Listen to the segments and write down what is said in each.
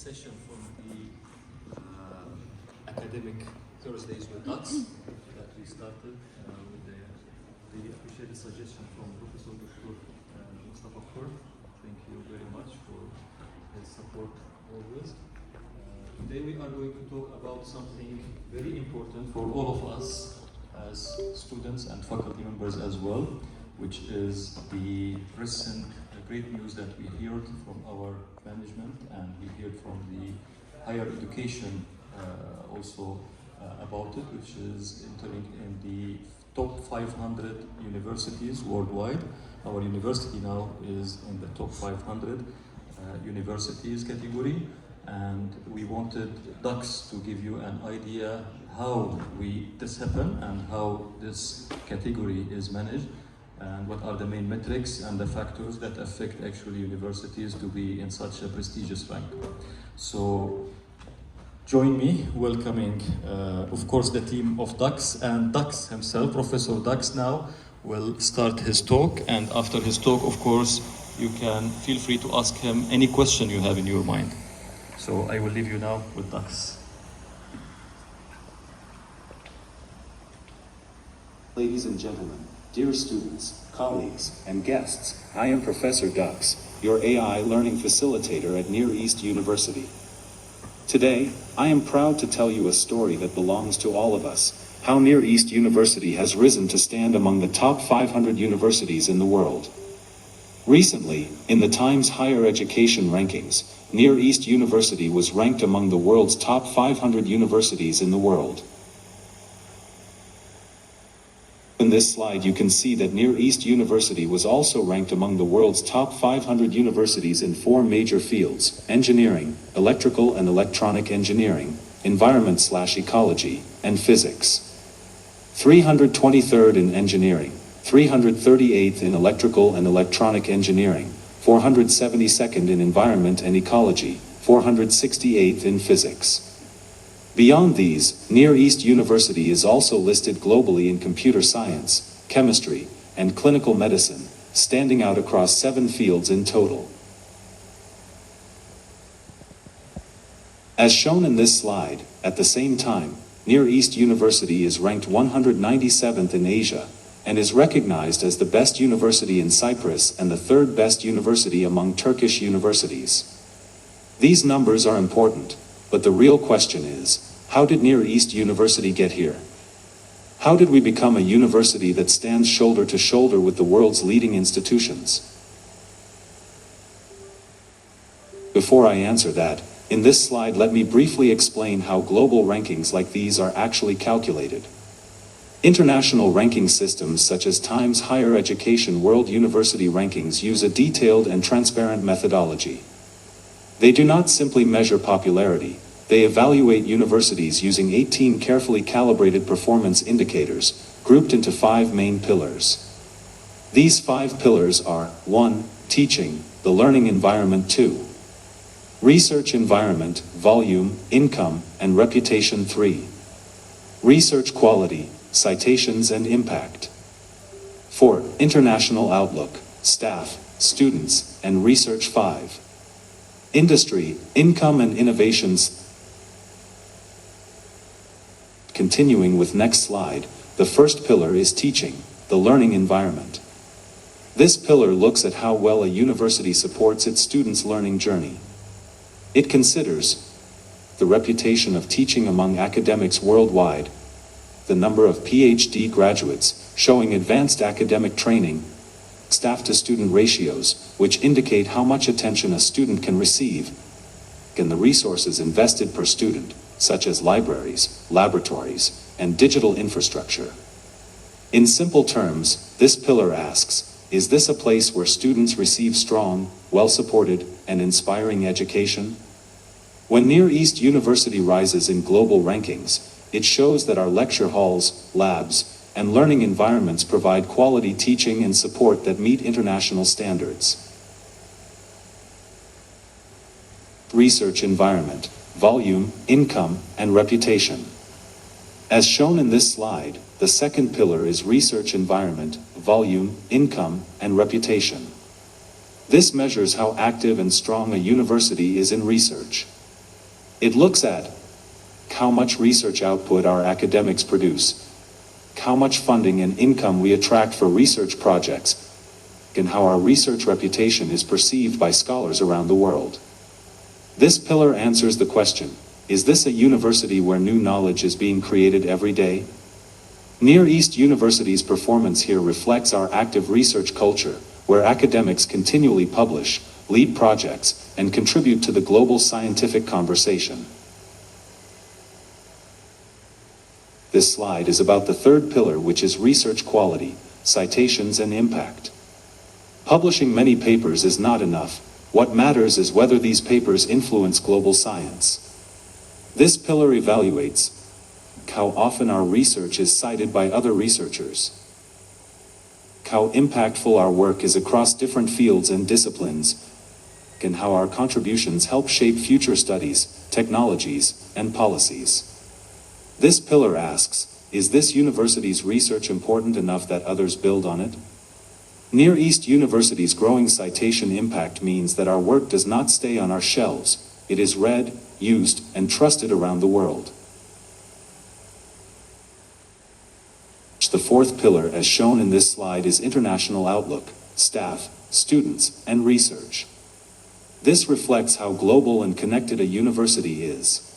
session from the academic Thursdays with DUX that we started with the really appreciated suggestion from Professor Dr. Mustafa Kur. Thank you very much for his support always. Today we are going to talk about something very important for all of us as students and faculty members as well, which is the recent great news that we heard from our management and we heard from the higher education also about it, which is entering in the top 500 universities worldwide. Our university now is in the top 500 universities category, and we wanted DUX to give you an idea how this happened and how this category is managed, and what are the main metrics and the factors that affect actually universities to be in such a prestigious rank. So join me welcoming, of course, the team of DUX, and DUX himself, Professor DUX now, will start his talk, and after his talk, of course, you can feel free to ask him any question you have in your mind. So I will leave you now with DUX. Ladies and gentlemen, dear students, colleagues, and guests, I am Professor DUX, your AI learning facilitator at Near East University. Today, I am proud to tell you a story that belongs to all of us, how Near East University has risen to stand among the top 500 universities in the world. Recently, in the Times Higher Education rankings, Near East University was ranked among the world's top 500 universities in the world. In this slide you can see that Near East University was also ranked among the world's top 500 universities in 4 major fields: engineering, electrical and electronic engineering, environment/ecology, and physics. 323rd in engineering, 338th in electrical and electronic engineering, 472nd in environment and ecology, 468th in physics. Beyond these, Near East University is also listed globally in computer science, chemistry, and clinical medicine, standing out across 7 fields in total. As shown in this slide, at the same time, Near East University is ranked 197th in Asia, and is recognized as the best university in Cyprus and the 3rd best university among Turkish universities. These numbers are important, but the real question is, how did Near East University get here? How did we become a university that stands shoulder to shoulder with the world's leading institutions? Before I answer that, in this slide let me briefly explain how global rankings like these are actually calculated. International ranking systems such as Times Higher Education World University Rankings use a detailed and transparent methodology. They do not simply measure popularity, they evaluate universities using 18 carefully calibrated performance indicators, grouped into 5 main pillars. These 5 pillars are: 1. Teaching, the learning environment; 2. Research environment, volume, income, and reputation; 3. Research quality, citations and impact; 4. International outlook, staff, students, and research; 5. Industry, income and innovations. Continuing with next slide, the first pillar is teaching, the learning environment. This pillar looks at how well a university supports its students' learning journey. It considers the reputation of teaching among academics worldwide, the number of PhD graduates, showing advanced academic training, staff-to-student ratios, which indicate how much attention a student can receive, and the resources invested per student, such as libraries, laboratories, and digital infrastructure. In simple terms, this pillar asks, is this a place where students receive strong, well-supported, and inspiring education? When Near East University rises in global rankings, it shows that our lecture halls, labs, and learning environments provide quality teaching and support that meet international standards. Research environment, volume, income, and reputation. As shown in this slide, the second pillar is research environment, volume, income, and reputation. This measures how active and strong a university is in research. It looks at how much research output our academics produce, how much funding and income we attract for research projects, and how our research reputation is perceived by scholars around the world. This pillar answers the question, is this a university where new knowledge is being created every day? Near East University's performance here reflects our active research culture, where academics continually publish, lead projects, and contribute to the global scientific conversation. This slide is about the third pillar, which is research quality, citations and impact. Publishing many papers is not enough. What matters is whether these papers influence global science. This pillar evaluates how often our research is cited by other researchers, how impactful our work is across different fields and disciplines, and how our contributions help shape future studies, technologies, and policies. This pillar asks, is this university's research important enough that others build on it? Near East University's growing citation impact means that our work does not stay on our shelves. It is read, used, and trusted around the world. The fourth pillar, as shown in this slide, is international outlook, staff, students, and research. This reflects how global and connected a university is.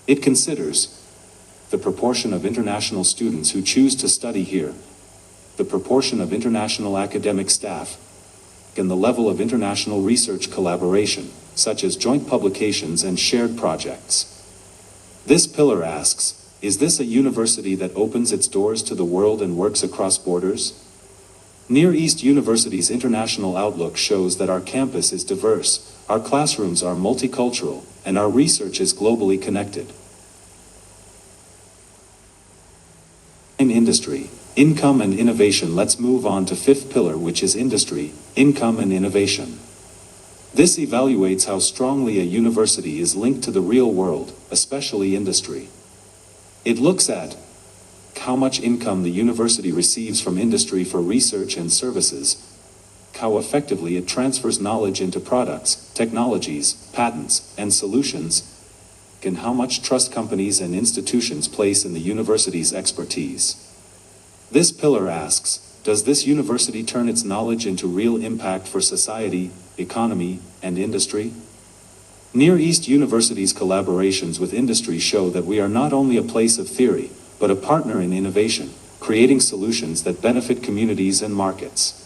It considers the proportion of international students who choose to study here, the proportion of international academic staff, and the level of international research collaboration, such as joint publications and shared projects. This pillar asks, is this a university that opens its doors to the world and works across borders? Near East University's international outlook shows that our campus is diverse, our classrooms are multicultural, and our research is globally connected. In industry, income and innovation, let's move on to fifth pillar, which is industry, income and innovation. This evaluates how strongly a university is linked to the real world, especially industry. It looks at how much income the university receives from industry for research and services, how effectively it transfers knowledge into products, technologies, patents, and solutions, and how much trust companies and institutions place in the university's expertise. This pillar asks, does this university turn its knowledge into real impact for society, economy, and industry? Near East University's collaborations with industry show that we are not only a place of theory, but a partner in innovation, creating solutions that benefit communities and markets.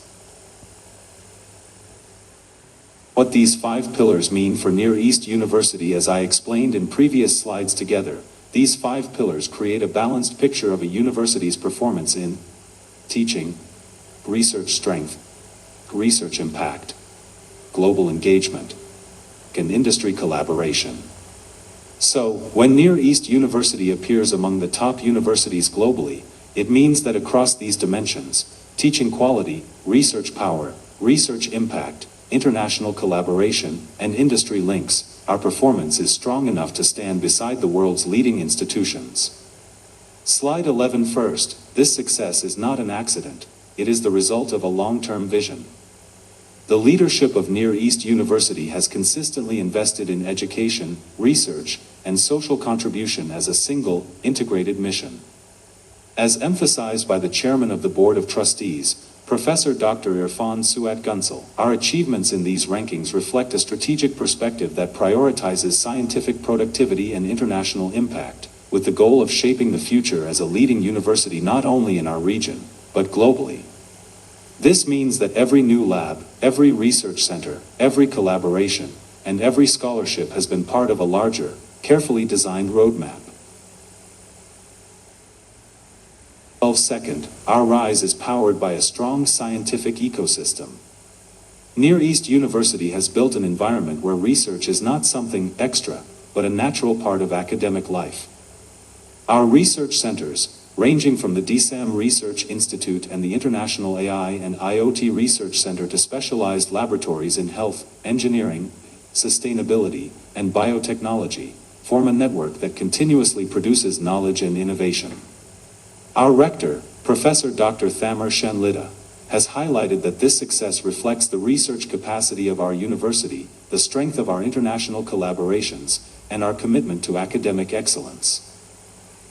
What these 5 pillars mean for Near East University, as I explained in previous slides together, these 5 pillars create a balanced picture of a university's performance in teaching, research strength, research impact, global engagement, and industry collaboration. So, when Near East University appears among the top universities globally, it means that across these dimensions, teaching quality, research power, research impact, international collaboration, and industry links, our performance is strong enough to stand beside the world's leading institutions. Slide 11 first, this success is not an accident, it is the result of a long-term vision. The leadership of Near East University has consistently invested in education, research, and social contribution as a single, integrated mission. As emphasized by the chairman of the Board of Trustees, Professor Dr. Irfan Suat Gunsel, our achievements in these rankings reflect a strategic perspective that prioritizes scientific productivity and international impact, with the goal of shaping the future as a leading university not only in our region, but globally. This means that every new lab, every research center, every collaboration, and every scholarship has been part of a larger, carefully designed roadmap. Second, our rise is powered by a strong scientific ecosystem. Near East University has built an environment where research is not something extra, but a natural part of academic life. Our research centers, ranging from the DSAM Research Institute and the International AI and IoT Research Center to specialized laboratories in health, engineering, sustainability, and biotechnology, form a network that continuously produces knowledge and innovation. Our rector, Professor Dr. Thamer Shenlida, has highlighted that this success reflects the research capacity of our university, the strength of our international collaborations, and our commitment to academic excellence.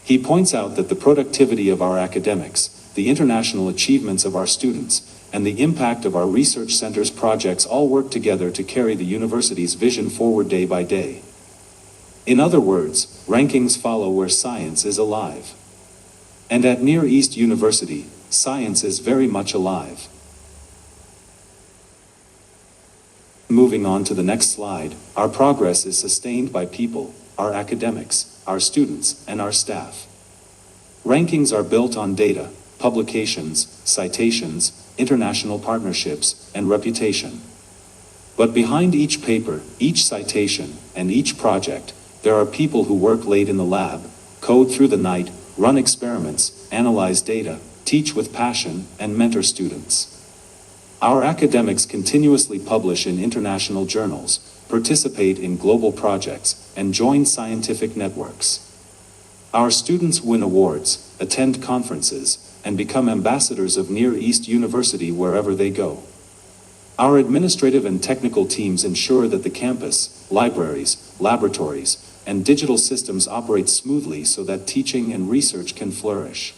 He points out that the productivity of our academics, the international achievements of our students, and the impact of our research center's projects all work together to carry the university's vision forward day by day. In other words, rankings follow where science is alive. And at Near East University, science is very much alive. Moving on to the next slide, our progress is sustained by people, our academics, our students, and our staff. Rankings are built on data, publications, citations, international partnerships, and reputation. But behind each paper, each citation, and each project, there are people who work late in the lab, code through the night, run experiments, analyze data, teach with passion, and mentor students. Our academics continuously publish in international journals, participate in global projects, and join scientific networks. Our students win awards, attend conferences, and become ambassadors of Near East University wherever they go. Our administrative and technical teams ensure that the campus, libraries, laboratories, and digital systems operate smoothly so that teaching and research can flourish.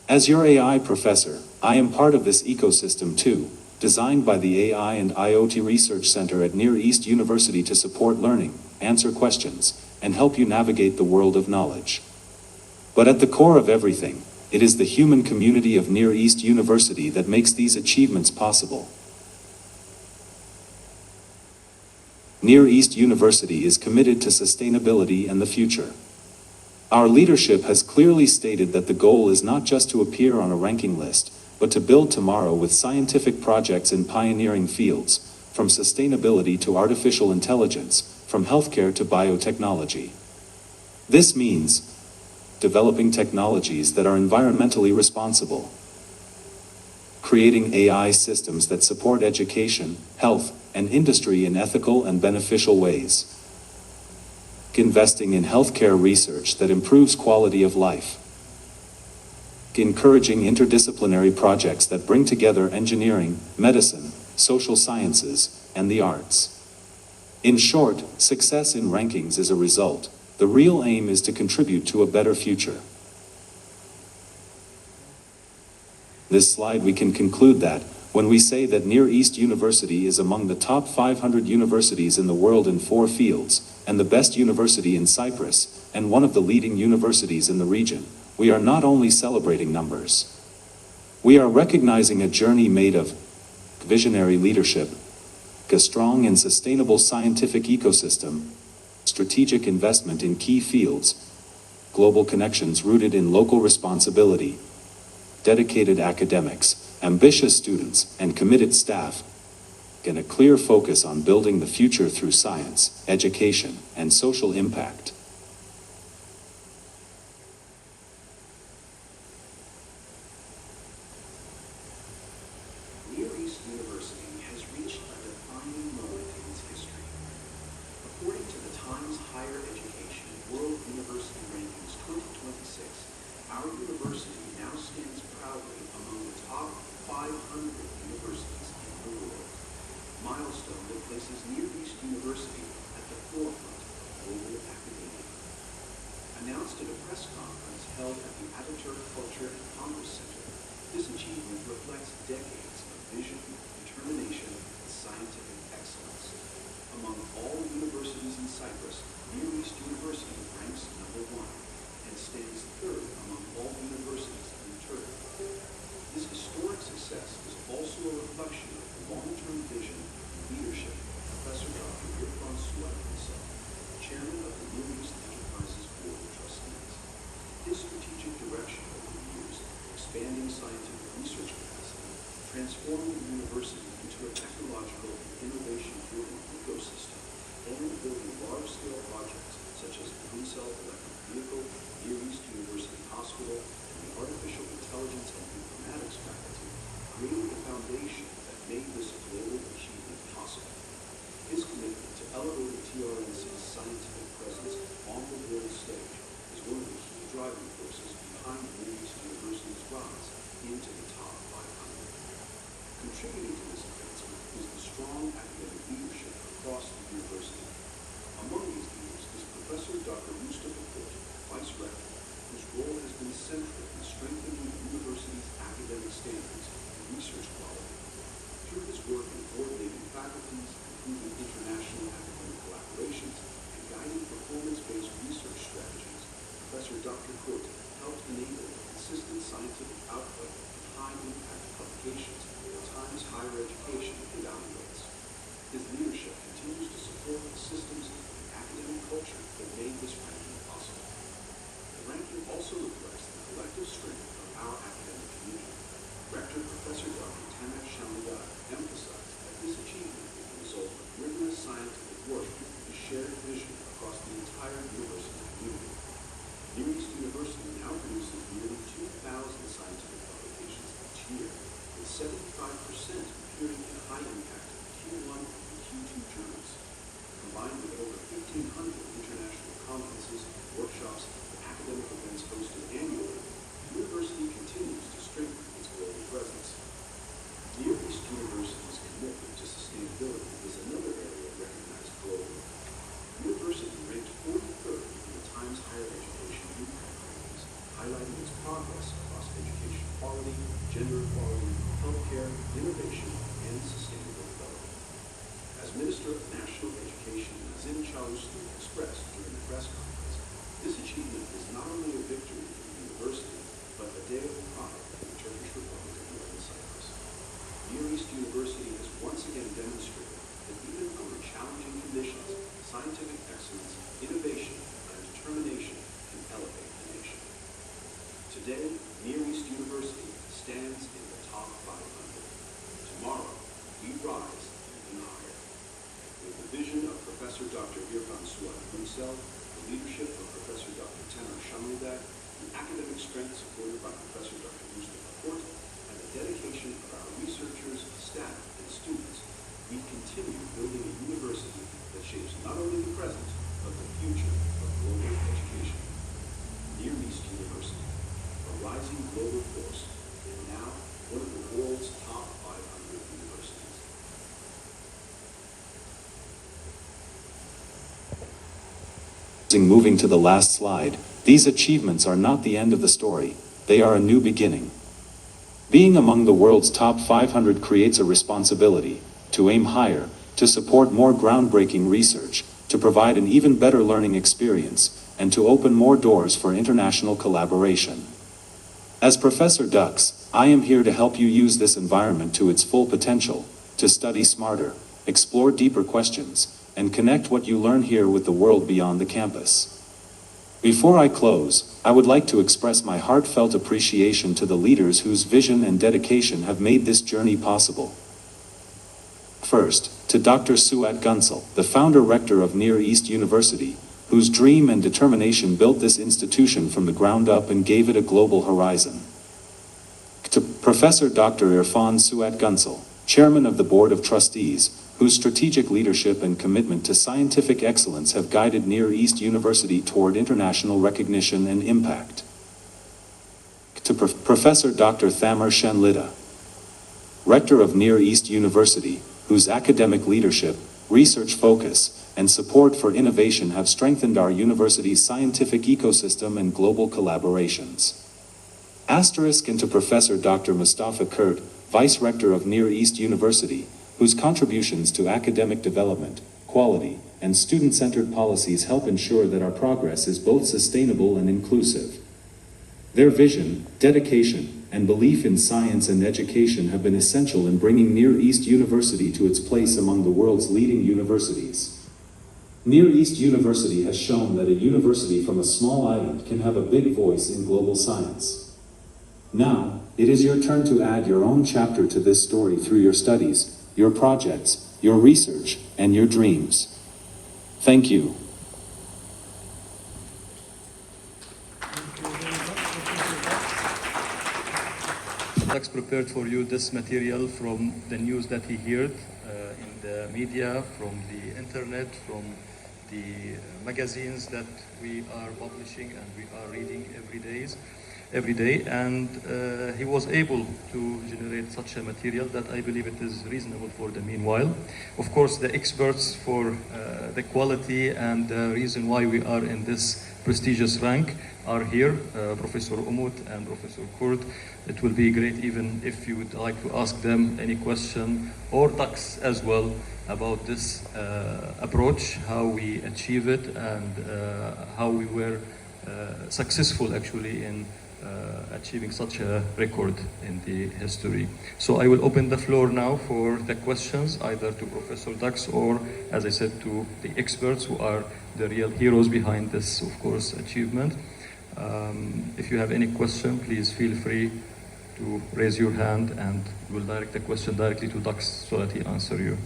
As your AI professor, I am part of this ecosystem too, designed by the AI and IoT Research Center at Near East University to support learning, answer questions, and help you navigate the world of knowledge. But at the core of everything, it is the human community of Near East University that makes these achievements possible. Near East University is committed to sustainability and the future. Our leadership has clearly stated that the goal is not just to appear on a ranking list, but to build tomorrow with scientific projects in pioneering fields, from sustainability to artificial intelligence, from healthcare to biotechnology. This means developing technologies that are environmentally responsible, creating AI systems that support education, health, and industry in ethical and beneficial ways, investing in healthcare research that improves quality of life, encouraging interdisciplinary projects that bring together engineering, medicine, social sciences, and the arts. In short, success in rankings is a result. The real aim is to contribute to a better future. This slide we can conclude that, when we say that Near East University is among the top 500 universities in the world in 4 fields, and the best university in Cyprus, and one of the leading universities in the region, we are not only celebrating numbers. We are recognizing a journey made of visionary leadership, a strong and sustainable scientific ecosystem, strategic investment in key fields, global connections rooted in local responsibility, dedicated academics, ambitious students, and committed staff, and a clear focus on building the future through science, education, and social impact. Near East University has reached a defining moment in its history. According to the Times Higher Education World University Rankings 2026, our university now stands proudly among the top 500 universities in the world, a milestone that places Near East University at the forefront of global academia. Announced at a press conference held at the Alturjman Culture and Congress Center, this achievement reflects decades of vision, determination, and scientific excellence. Among all universities in Cyprus, Near East University ranks #1 and stands third among all universities in Turkey. This historic success is also a reflection of the long-term vision and leadership of Professor Dr. Irfan himself, chairman of the Near East Enterprises Board of Trustees. His strategic direction over the years, expanding scientific research capacity, transforming the university into a technological and innovation-driven ecosystem, and building large-scale projects such as the fuel cell electric vehicle, Near East University Hospital, and the Artificial Intelligence and Informatics faculty, created the foundation that made this global achievement possible. His commitment to elevating TRNC's scientific presence on the world stage is one of the key driving forces behind Near East University's rise into the top 500. Contributing to this advancement is the strong academic leadership across the university. Among these leaders is this ranking possible. The ranking also reflects the collective strength of our academic community. Rector Professor Dr. Tamer Shamlidat emphasized that this achievement is the result of rigorous scientific work and shared vision across the entire university community. Near East University now produces nearly 2,000 scientific publications each year, with 75% appearing in high-impact Q1 and Q2 journals. Combined with over 1,500 international conferences, workshops, and academic events hosted annually, the university continues to strengthen its global presence. Near East University's commitment to sustainability is another area recognized globally. The university ranked 43rd in the Times Higher Education Impact Ratings, highlighting its progress across education quality, gender equality, healthcare, innovation, and sustainable development. As Minister of National Education Nazim Chawushli expressed during the press conference, this achievement is not only a victory for the university, but a day of pride for the Turkish Republic of Northern Cyprus. Near East University has once again demonstrated that even under challenging conditions, scientific excellence, innovation, and determination can elevate the nation. Today, Near East University stands in the top 500. Tomorrow, we rise even higher. With the vision of Professor Dr. Irfan Suat Munsel, the leadership of Professor Dr. Tamer Shamlidat, the academic strength supported by Professor Dr. Mustafa Kort, and the dedication of our researchers, staff, and students, we continue building a university that shapes not only the present, but the future of global education. Near East University, a rising global force, and now one of the world's top 500 universities. Moving to the last slide, these achievements are not the end of the story, they are a new beginning. Being among the world's top 500 creates a responsibility to aim higher, to support more groundbreaking research, to provide an even better learning experience, and to open more doors for international collaboration. As Professor DUX, I am here to help you use this environment to its full potential, to study smarter, explore deeper questions, and connect what you learn here with the world beyond the campus. Before I close, I would like to express my heartfelt appreciation to the leaders whose vision and dedication have made this journey possible. First, to Dr. Suat Gunsel, the founder-rector of Near East University, whose dream and determination built this institution from the ground up and gave it a global horizon. To Professor Dr. Irfan Suat Gunsel, chairman of the Board of Trustees, whose strategic leadership and commitment to scientific excellence have guided Near East University toward international recognition and impact. To Professor Dr. Tamer Shamlidat, rector of Near East University, whose academic leadership, research focus, and support for innovation have strengthened our university's scientific ecosystem and global collaborations. Asterisk. And to Professor Dr. Mustafa Kurt, Vice Rector of Near East University, whose contributions to academic development, quality, and student-centered policies help ensure that our progress is both sustainable and inclusive. Their vision, dedication, and belief in science and education have been essential in bringing Near East University to its place among the world's leading universities. Near East University has shown that a university from a small island can have a big voice in global science. Now, it is your turn to add your own chapter to this story through your studies, your projects, your research, and your dreams. Thank you. DUX prepared for you this material from the news that he heard in the media, from the internet, from the magazines that we are publishing and we are reading every day, and he was able to generate such a material that I believe it is reasonable for the meanwhile. Of course, the experts for the quality and the reason why we are in this prestigious rank are here, Professor Umut and Professor Kurt. It will be great even if you would like to ask them any question, or DUX as well, about this approach, how we achieve it, and how we were successful actually in achieving such a record in the history. So I will open the floor now for the questions, either to Professor DUX or, as I said, to the experts who are the real heroes behind this, of course, achievement. If you have any question, please feel free to raise your hand and we'll direct the question directly to DUX so that he answer you.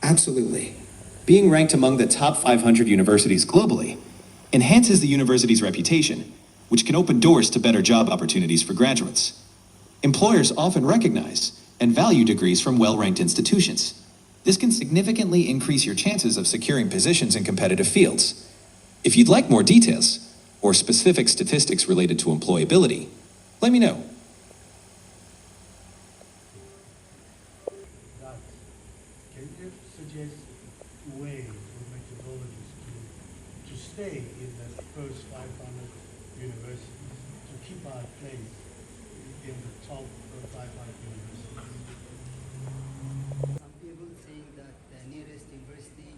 Absolutely. Being ranked among the top 500 universities globally enhances the university's reputation, which can open doors to better job opportunities for graduates. Employers often recognize and value degrees from well-ranked institutions. This can significantly increase your chances of securing positions in competitive fields. If you'd like more details or specific statistics related to employability, let me know. Can you suggest ways or methodologies to stay in the first 500 universities, to keep our place in the top 500 universities? Some people saying that the nearest university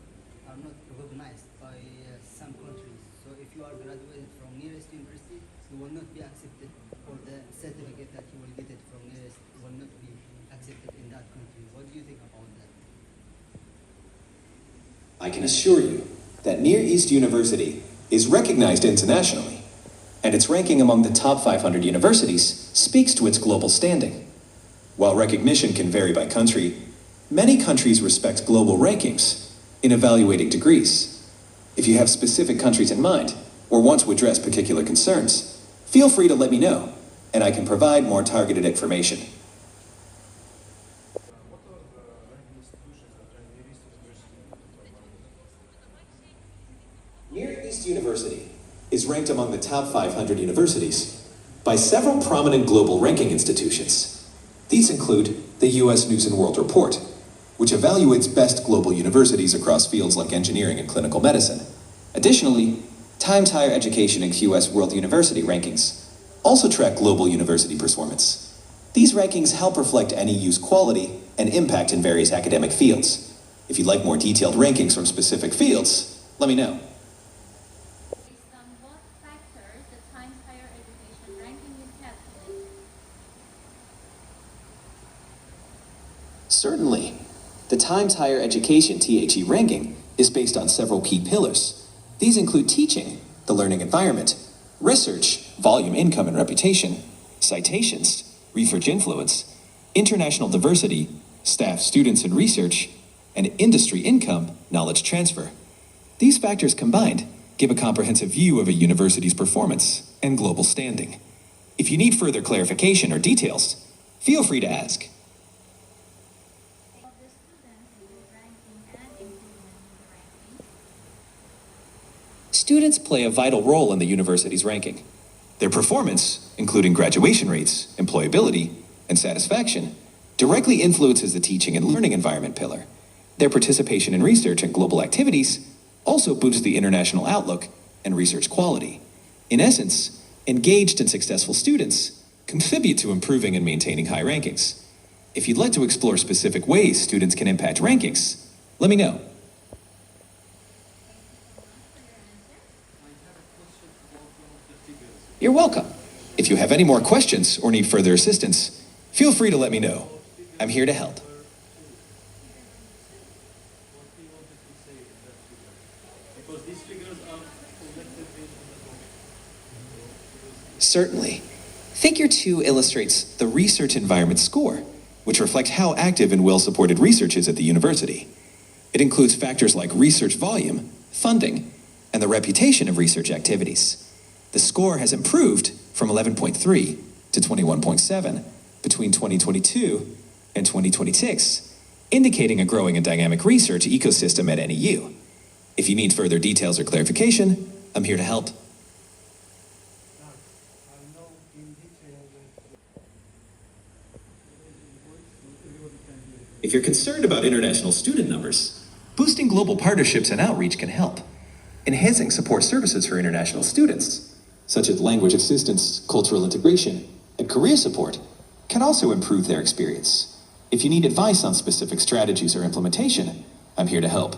are not recognized by some countries. So if you are graduated from nearest university, you will not be accepted, or the certificate that you will get it from nearest will not be accepted in that country. What do you think about that? I can assure you that Near East University is recognized internationally, and its ranking among the top 500 universities speaks to its global standing. While recognition can vary by country, many countries respect global rankings in evaluating degrees. If you have specific countries in mind, or want to address particular concerns, feel free to let me know, and I can provide more targeted information. Near East University is ranked among the top 500 universities by several prominent global ranking institutions. These include the U.S. News & World Report, which evaluates best global universities across fields like engineering and clinical medicine. Additionally, Times Higher Education and QS World University Rankings also track global university performance. These rankings help reflect NEU's quality and impact in various academic fields. If you'd like more detailed rankings from specific fields, let me know. Based on what factors the Times Higher Education ranking is calculated? Certainly. The Times Higher Education THE ranking is based on several key pillars. These include teaching, the learning environment, research, volume, income, and reputation, citations, research influence, international diversity, staff, students, and research, and industry income, knowledge transfer. These factors combined give a comprehensive view of a university's performance and global standing. If you need further clarification or details, feel free to ask. Of the students who ranking and improvement in the ranking? Students play a vital role in the university's ranking. Their performance, including graduation rates, employability, and satisfaction, directly influences the teaching and learning environment pillar. Their participation in research and global activities also boosts the international outlook and research quality. In essence, engaged and successful students contribute to improving and maintaining high rankings. If you'd like to explore specific ways students can impact rankings, let me know. You're welcome. If you have any more questions or need further assistance, feel free to let me know. I'm here to help. Because these figures are collected in the Certainly. Figure 2 illustrates the research environment score, which reflects how active and well-supported research is at the university. It includes factors like research volume, funding, and the reputation of research activities. The score has improved from 11.3 to 21.7 between 2022 and 2026, indicating a growing and dynamic research ecosystem at NEU. If you need further details or clarification, I'm here to help. If you're concerned about international student numbers, boosting global partnerships and outreach can help. enhancing support services for international students, such as language assistance, cultural integration, and career support, can also improve their experience. If you need advice on specific strategies or implementation, I'm here to help.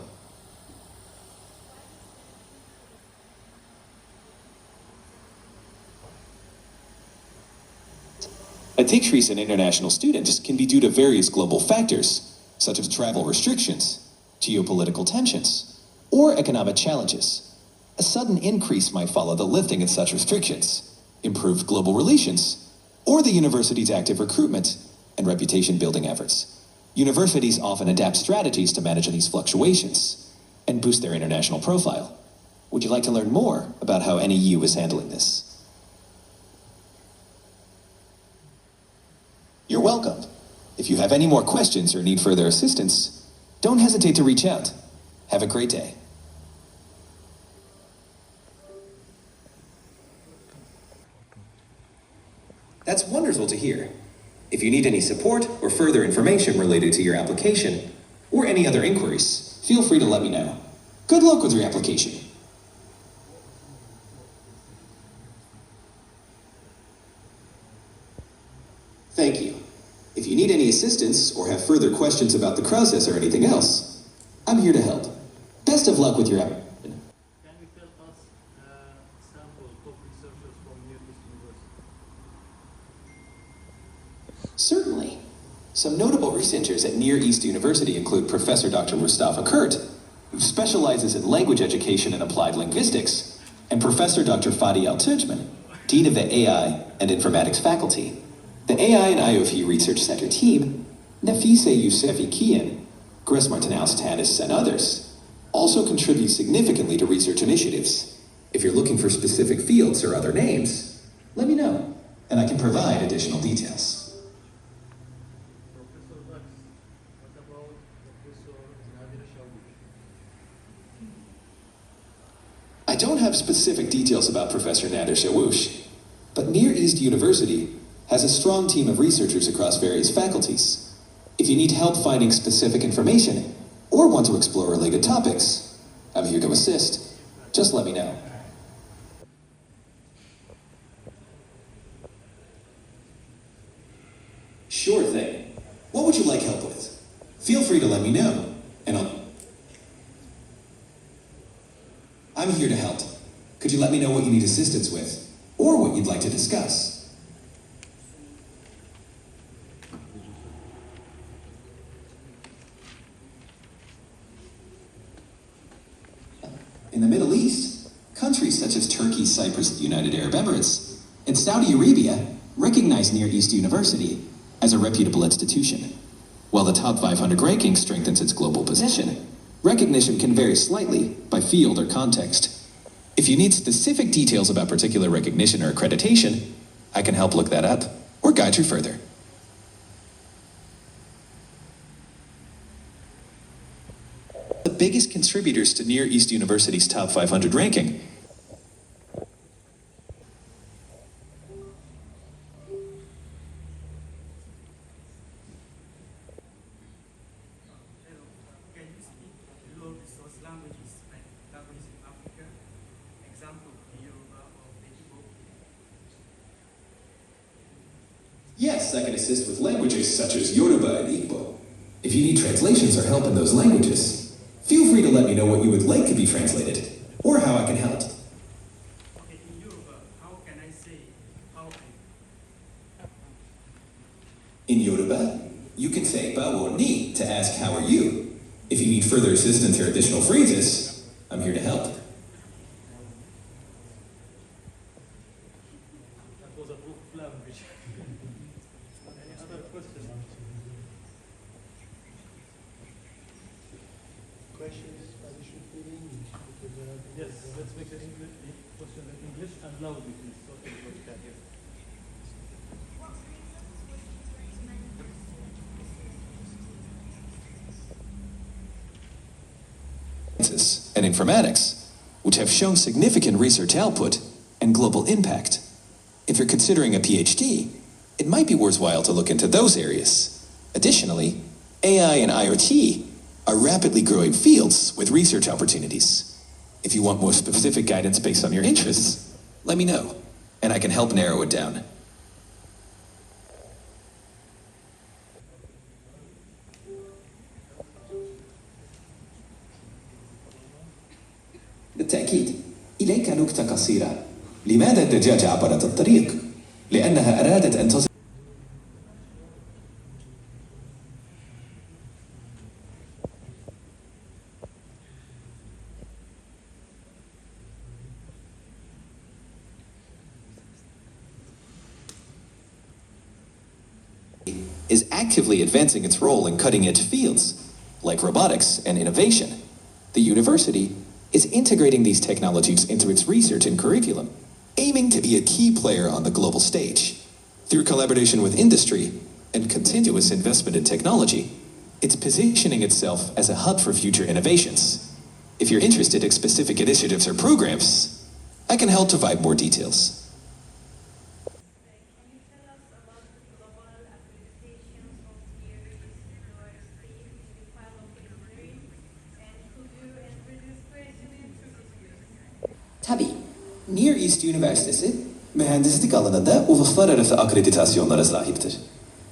A decrease in international students can be due to various global factors, such as travel restrictions, geopolitical tensions, or economic challenges. A sudden increase might follow the lifting of such restrictions, improved global relations, or the university's active recruitment and reputation building efforts. Universities often adapt strategies to manage these fluctuations and boost their international profile. Would you like to learn more about how NEU is handling this? You're welcome. If you have any more questions or need further assistance, don't hesitate to reach out. Have a great day. That's wonderful to hear. If you need any support or further information related to your application, or any other inquiries, feel free to let me know. Good luck with your application. Thank you. If you need any assistance or have further questions about the process or anything else, I'm here to help. Best of luck with your application. Can you tell us sample top researchers from Near East University? Certainly. Some notable researchers at Near East University include Professor Dr. Mustafa Kurt, who specializes in language education and applied linguistics, and Professor Dr. Fadi Alturjman, Dean of the AI and Informatics faculty. The AI and IoT Research Center team, Nafisa Yousefi Kian, Gres Martinaus Tanis, and others, also contribute significantly to research initiatives. If you're looking for specific fields or other names, let me know, and I can provide additional details. Professor DUX, what about Professor Nadir Shawush? I don't have specific details about Professor Nadir Shawush, but Near East University has a strong team of researchers across various faculties. If you need help finding specific information or want to explore related topics, I'm here to assist. Just let me know. Sure thing. What would you like help with? Feel free to let me know, and I'm here to help. Could you let me know what you need assistance with, or what you'd like to discuss? In the Middle East, countries such as Turkey, Cyprus, the United Arab Emirates, and Saudi Arabia recognize Near East University as a reputable institution. While the top 500 ranking strengthens its global position, recognition can vary slightly by field or context. If you need specific details about particular recognition or accreditation, I can help look that up or guide you further. The biggest contributors to Near East University's top 500 ranking. Can you speak low resource languages like languages in Africa? Example, the Yoruba or the Igbo? Yes, I can assist with languages such as Yoruba and Igbo. If you need translations or help in those languages, feel free to let me know what you would like to be translated, or how I can help. Okay, in Yoruba, how can I say how I? In Yoruba, you can say "Bawo ni" to ask "How are you?" If you need further assistance or additional phrases, I'm here to help. That was a book of language. Any other questions? Questions that we should put in English, because there are Yes, let's make the question in English and loudly, please, so everybody can hear. And informatics, which have shown significant research output and global impact. If you're considering a PhD, it might be worthwhile to look into those areas. Additionally, AI and IoT are rapidly growing fields with research opportunities. If you want more specific guidance based on your interests, let me know, and I can help narrow it down. بالتأكيد، إليك نكتة قصيرة. لماذا الدجاجة عبرت الطريق؟ لأنها أرادت أن تصل is actively advancing its role in cutting-edge fields, like robotics and innovation. The university is integrating these technologies into its research and curriculum, aiming to be a key player on the global stage. Through collaboration with industry and continuous investment in technology, it's positioning itself as a hub for future innovations. If you're interested in specific initiatives or programs, I can help provide more details. Tabii, Near East Üniversitesi, mühendislik alanında uluslararası akreditasyonlara sahiptir.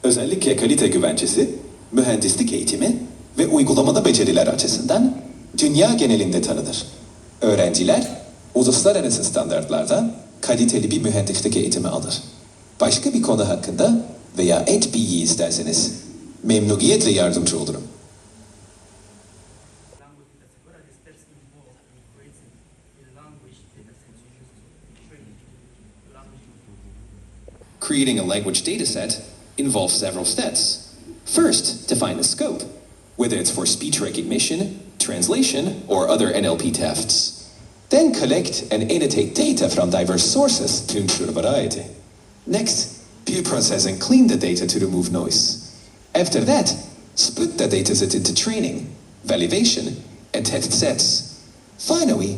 Özellikle kalite güvencesi, mühendislik eğitimi ve uygulamada beceriler açısından dünya genelinde tanınır. Öğrenciler, uluslararası standartlardan kaliteli bir mühendislik eğitimi alır. Başka bir konu hakkında veya ek bilgi isterseniz memnuniyetle yardımcı olurum. Creating a language dataset involves several steps. First, define the scope, whether it's for speech recognition, translation, or other NLP tasks. Then collect and annotate data from diverse sources to ensure variety. Next, pre-process and clean the data to remove noise. After that, split the dataset into training, validation, and test sets. Finally,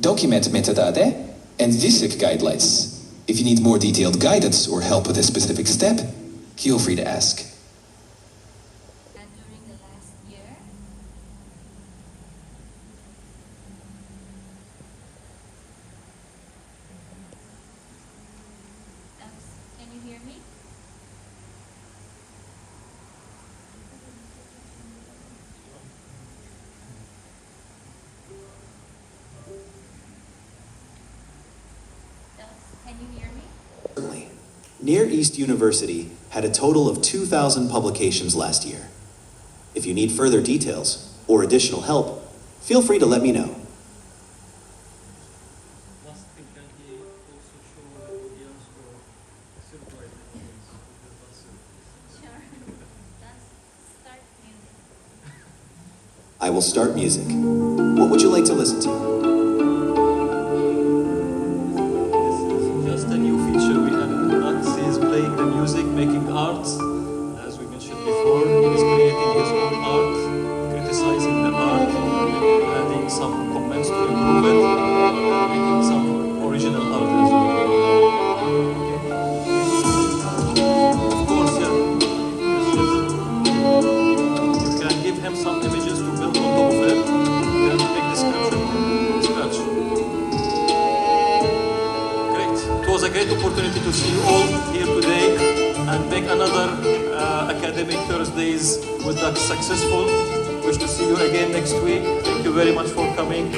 document metadata and research guidelines. If you need more detailed guidance or help with a specific step, feel free to ask. During the last year, can you hear me? Can you hear me? Certainly. Near East University had a total of 2,000 publications last year. If you need further details or additional help, feel free to let me know. Last thing, can he also show the audience or supervise the audience? Sure. Let's start music. I will start music. What would you like to listen to? This is just a new feature we have in DUX. He is playing the music, making art. As we mentioned before, he is creating his own art, criticizing the art, adding some comments to improve it, making some original art as well. Of course, yeah. You can give him some images to build on top of it, then make description from scratch. Great. It was a great opportunity to see you all here today and make another academic Thursdays with DUX successful. Wish to see you again next week. Thank you very much for coming.